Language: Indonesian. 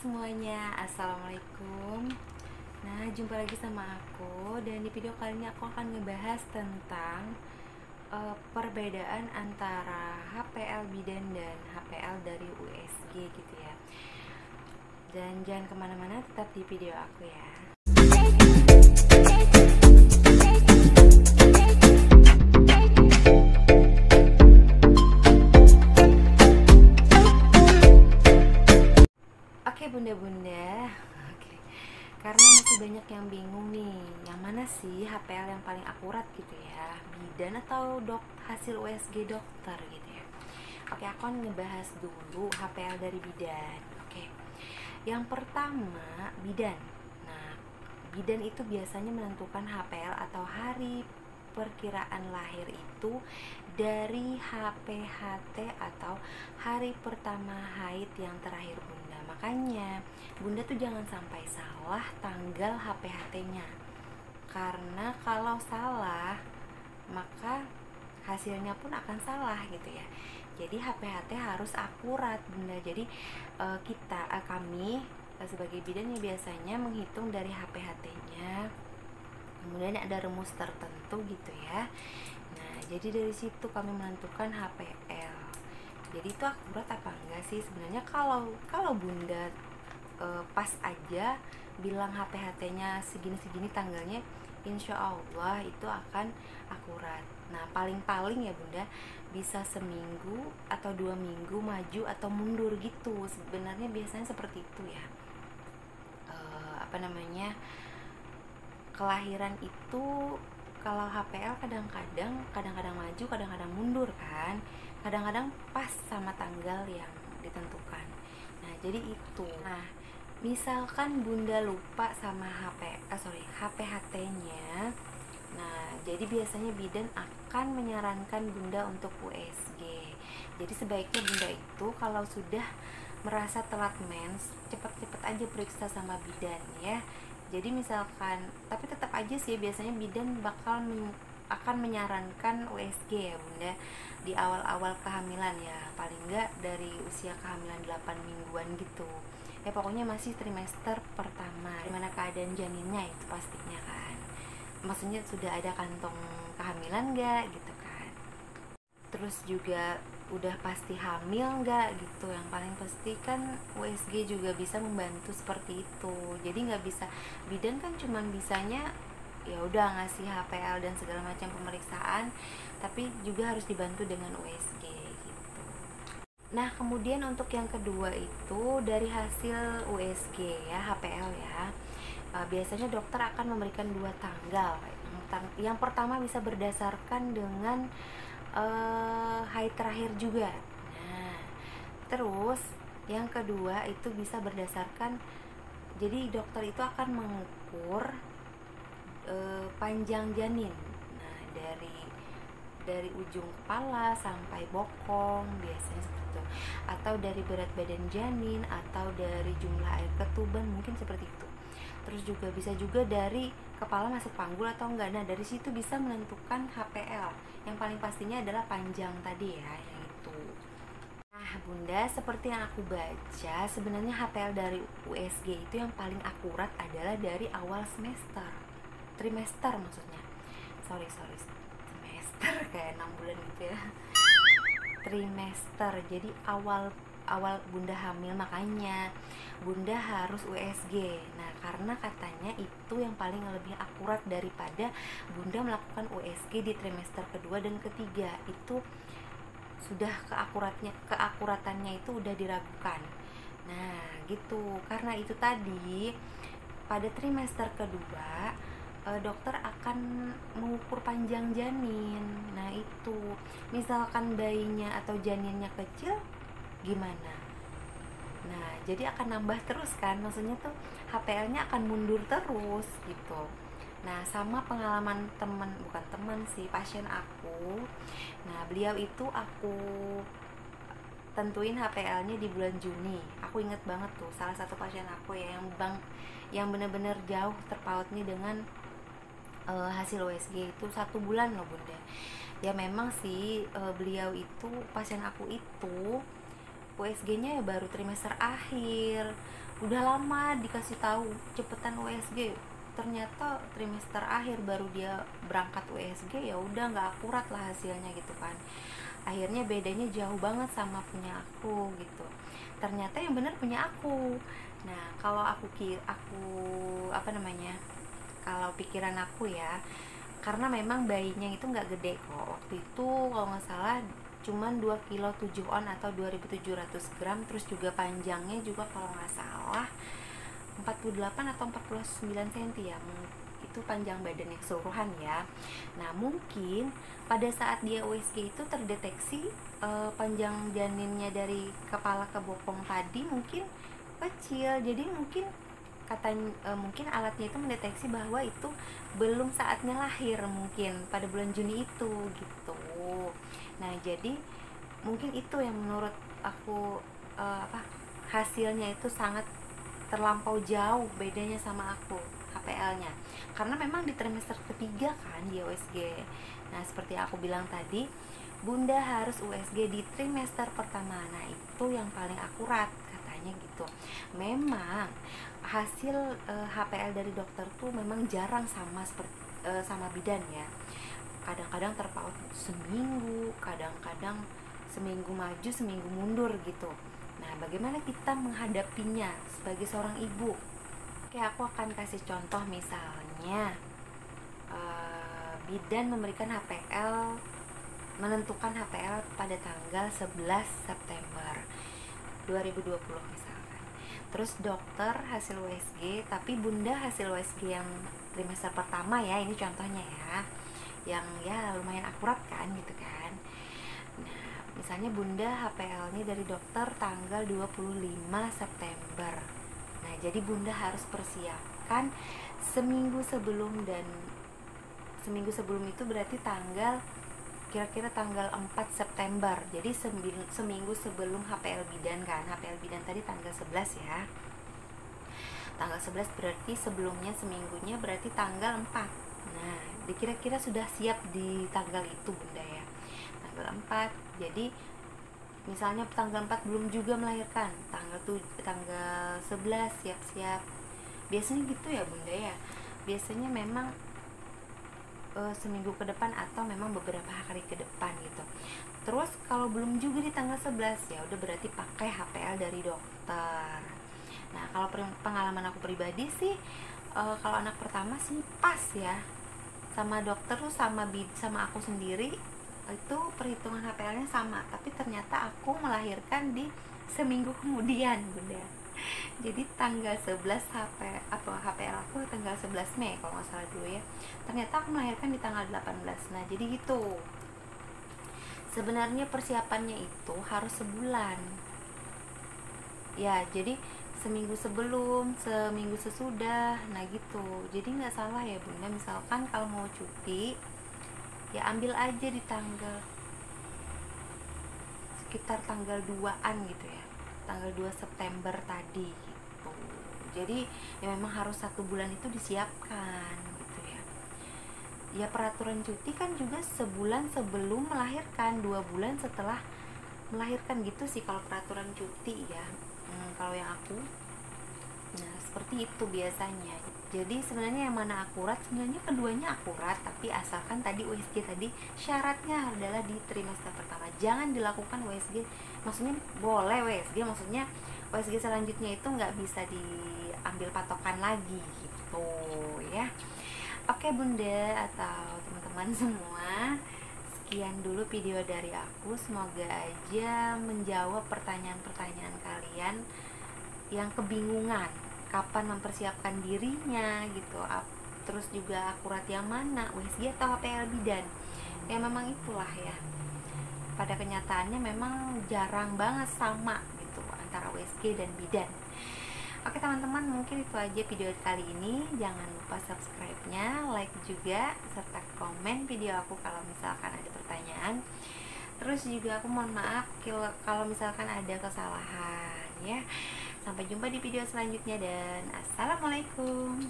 semuanya, assalamualaikum. Nah, jumpa lagi sama aku. Dan di video kali ini aku akan ngebahas tentang perbedaan antara HPL bidan dan HPL dari USG gitu ya. Dan jangan kemana-mana, tetap di video aku ya. Oke bunda-bunda, oke. Karena masih banyak yang bingung nih, yang mana sih HPL yang paling akurat gitu ya, bidan atau hasil USG dokter gitu ya. Oke, aku akan ngebahas dulu HPL dari bidan. Oke, yang pertama bidan. Nah, bidan itu biasanya menentukan HPL atau hari perkiraan lahir itu dari HPHT atau hari pertama haid yang terakhir bunda. Makanya bunda tuh jangan sampai salah tanggal HPHT-nya, karena kalau salah maka hasilnya pun akan salah gitu ya. Jadi HPHT harus akurat bunda. Jadi kami sebagai bidan ya biasanya menghitung dari HPHT-nya, kemudian ada rumus tertentu gitu ya. Nah, jadi dari situ kami menentukan HPL. Jadi itu akurat apa enggak sih sebenarnya? Kalau bunda pas aja bilang HPHT-nya segini-segini tanggalnya, insya Allah itu akan akurat. Nah, paling-paling ya bunda bisa seminggu atau 2 minggu maju atau mundur gitu. Sebenarnya biasanya seperti itu ya. Kelahiran itu kalau HPL kadang-kadang maju, kadang-kadang mundur kan. Kadang-kadang pas sama tanggal yang ditentukan. Nah, jadi itu. Nah, misalkan bunda lupa sama HPHT-nya. Nah, jadi biasanya bidan akan menyarankan bunda untuk USG. Jadi sebaiknya bunda itu kalau sudah merasa telat mens, cepet-cepet aja periksa sama bidan ya. Jadi misalkan, tapi tetap aja sih biasanya bidan akan menyarankan USG ya bunda di awal-awal kehamilan ya, paling enggak dari usia kehamilan 8 mingguan gitu ya, pokoknya masih trimester pertama, gimana keadaan janinnya itu pastinya kan, maksudnya sudah ada kantong kehamilan enggak gitu kan, terus juga udah pasti hamil nggak gitu. Yang paling pasti kan USG juga bisa membantu seperti itu. Jadi nggak bisa, bidan kan cuman bisanya ya udah ngasih HPL dan segala macam pemeriksaan, tapi juga harus dibantu dengan USG gitu. Nah, kemudian untuk yang kedua itu dari hasil USG ya, HPL ya, biasanya dokter akan memberikan 2 tanggal. Yang pertama bisa berdasarkan dengan haid terakhir juga. Nah, terus yang kedua itu bisa berdasarkan, jadi dokter itu akan mengukur panjang janin. Nah, dari ujung kepala sampai bokong biasanya seperti itu, atau dari berat badan janin, atau dari jumlah air ketuban, mungkin seperti itu. Terus juga bisa juga dari kepala masuk panggul atau enggak. Nah, dari situ bisa menentukan HPL. Yang paling pastinya adalah panjang tadi ya, yang itu. Nah bunda, seperti yang aku baca, sebenarnya HPL dari USG itu yang paling akurat adalah dari awal semester, trimester maksudnya, sorry semester kayak 6 bulan gitu ya, trimester. Jadi awal bunda hamil, makanya bunda harus USG. Nah, karena katanya itu yang paling lebih akurat daripada bunda melakukan USG di trimester kedua dan ketiga. Itu sudah keakuratannya itu udah diragukan. Nah, gitu. Karena itu tadi pada trimester kedua dokter akan mengukur panjang janin. Nah, itu misalkan bayinya atau janinnya kecil gimana? Nah, jadi akan nambah terus kan, maksudnya tuh HPL-nya akan mundur terus gitu. Nah, sama pengalaman bukan teman sih, pasien aku. Nah, beliau itu aku tentuin HPL-nya di bulan Juni. Aku inget banget tuh, salah satu pasien aku ya yang benar-benar jauh terpautnya dengan hasil USG itu 1 bulan loh bunda. Ya memang sih beliau itu, pasien aku itu USG-nya ya baru trimester akhir, udah lama dikasih tahu cepetan USG, ternyata trimester akhir baru dia berangkat USG, ya udah nggak akurat lah hasilnya gitu kan. Akhirnya bedanya jauh banget sama punya aku gitu. Ternyata yang bener punya aku. Nah, kalau aku apa namanya, kalau pikiran aku ya, karena memang bayinya itu nggak gede kok waktu itu, kalau nggak salah cuman 2 kilo 7 on atau 2700 gram, terus juga panjangnya juga kalau nggak salah 48 atau 49 cm ya, itu panjang badannya keseluruhan ya. Nah mungkin pada saat dia USG itu terdeteksi panjang janinnya dari kepala ke bokong tadi mungkin kecil, jadi mungkin mungkin alatnya itu mendeteksi bahwa itu belum saatnya lahir, mungkin pada bulan Juni itu gitu. Nah jadi mungkin itu yang menurut aku hasilnya itu sangat terlampau jauh bedanya sama aku HPL-nya, karena memang di trimester ketiga kan dia USG. Nah seperti aku bilang tadi, bunda harus USG di trimester pertama, nah itu yang paling akurat katanya gitu. Memang hasil HPL dari dokter tuh memang jarang sama seperti sama bidan ya, kadang-kadang terpaut seminggu, kadang-kadang seminggu maju seminggu mundur gitu. Nah bagaimana kita menghadapinya sebagai seorang ibu? Oke, aku akan kasih contoh, misalnya bidan memberikan HPL, menentukan HPL pada tanggal 11 September 2020 misalkan. Terus dokter hasil USG, tapi bunda hasil USG yang trimester pertama ya, ini contohnya ya, yang ya lumayan akurat kan gitu kan. Nah misalnya bunda HPL-nya dari dokter tanggal 25 September. Nah jadi bunda harus persiapkan seminggu sebelum, dan seminggu sebelum itu berarti kira-kira tanggal 4 September. Jadi seminggu sebelum HPL bidan kan. HPL bidan tadi tanggal 11 ya. Tanggal 11 berarti sebelumnya seminggunya berarti tanggal 4. Nah, kira-kira sudah siap di tanggal itu bunda ya. Tanggal 4. Jadi misalnya tanggal 4 belum juga melahirkan, tanggal 11 siap-siap. Biasanya gitu ya bunda ya. Biasanya memang seminggu ke depan atau memang beberapa hari ke depan gitu. Terus kalau belum juga di tanggal 11 ya udah berarti pakai HPL dari dokter. Nah kalau pengalaman aku pribadi sih, kalau anak pertama sih pas ya, sama dokter tuh sama aku sendiri itu perhitungan HPL-nya sama, tapi ternyata aku melahirkan di seminggu kemudian bunda. Jadi tanggal 11 HPL aku tanggal 11 Mei kalau nggak salah dulu ya, ternyata aku melahirkan di tanggal 18. Nah jadi gitu, sebenarnya persiapannya itu harus sebulan ya, jadi seminggu sebelum, seminggu sesudah, nah gitu. Jadi nggak salah ya bunda, misalkan kalau mau cuti ya ambil aja di sekitar tanggal 2-an gitu ya, tanggal 2 September tadi gitu. Jadi ya memang harus 1 bulan itu disiapkan gitu ya. Ya peraturan cuti kan juga sebulan sebelum melahirkan, 2 bulan setelah melahirkan gitu sih kalau peraturan cuti ya. Kalau yang aku, nah seperti itu biasanya. Jadi sebenarnya yang mana akurat, sebenarnya keduanya akurat, tapi asalkan tadi USG tadi syaratnya adalah di trimester pertama. Jangan dilakukan USG, maksudnya boleh USG, maksudnya USG selanjutnya itu nggak bisa diambil patokan lagi gitu ya. Oke bunda atau teman-teman semua, sekian dulu video dari aku. Semoga aja menjawab pertanyaan-pertanyaan kalian yang kebingungan kapan mempersiapkan dirinya gitu, terus juga akurat yang mana, USG atau HPL bidan. Ya memang itulah ya, pada kenyataannya memang jarang banget sama gitu antara USG dan bidan. Oke teman-teman, mungkin itu aja video kali ini. Jangan lupa subscribe-nya, like juga, serta komen video aku kalau misalkan ada pertanyaan. Terus juga aku mohon maaf kalau misalkan ada kesalahan ya. Sampai jumpa di video selanjutnya dan assalamualaikum.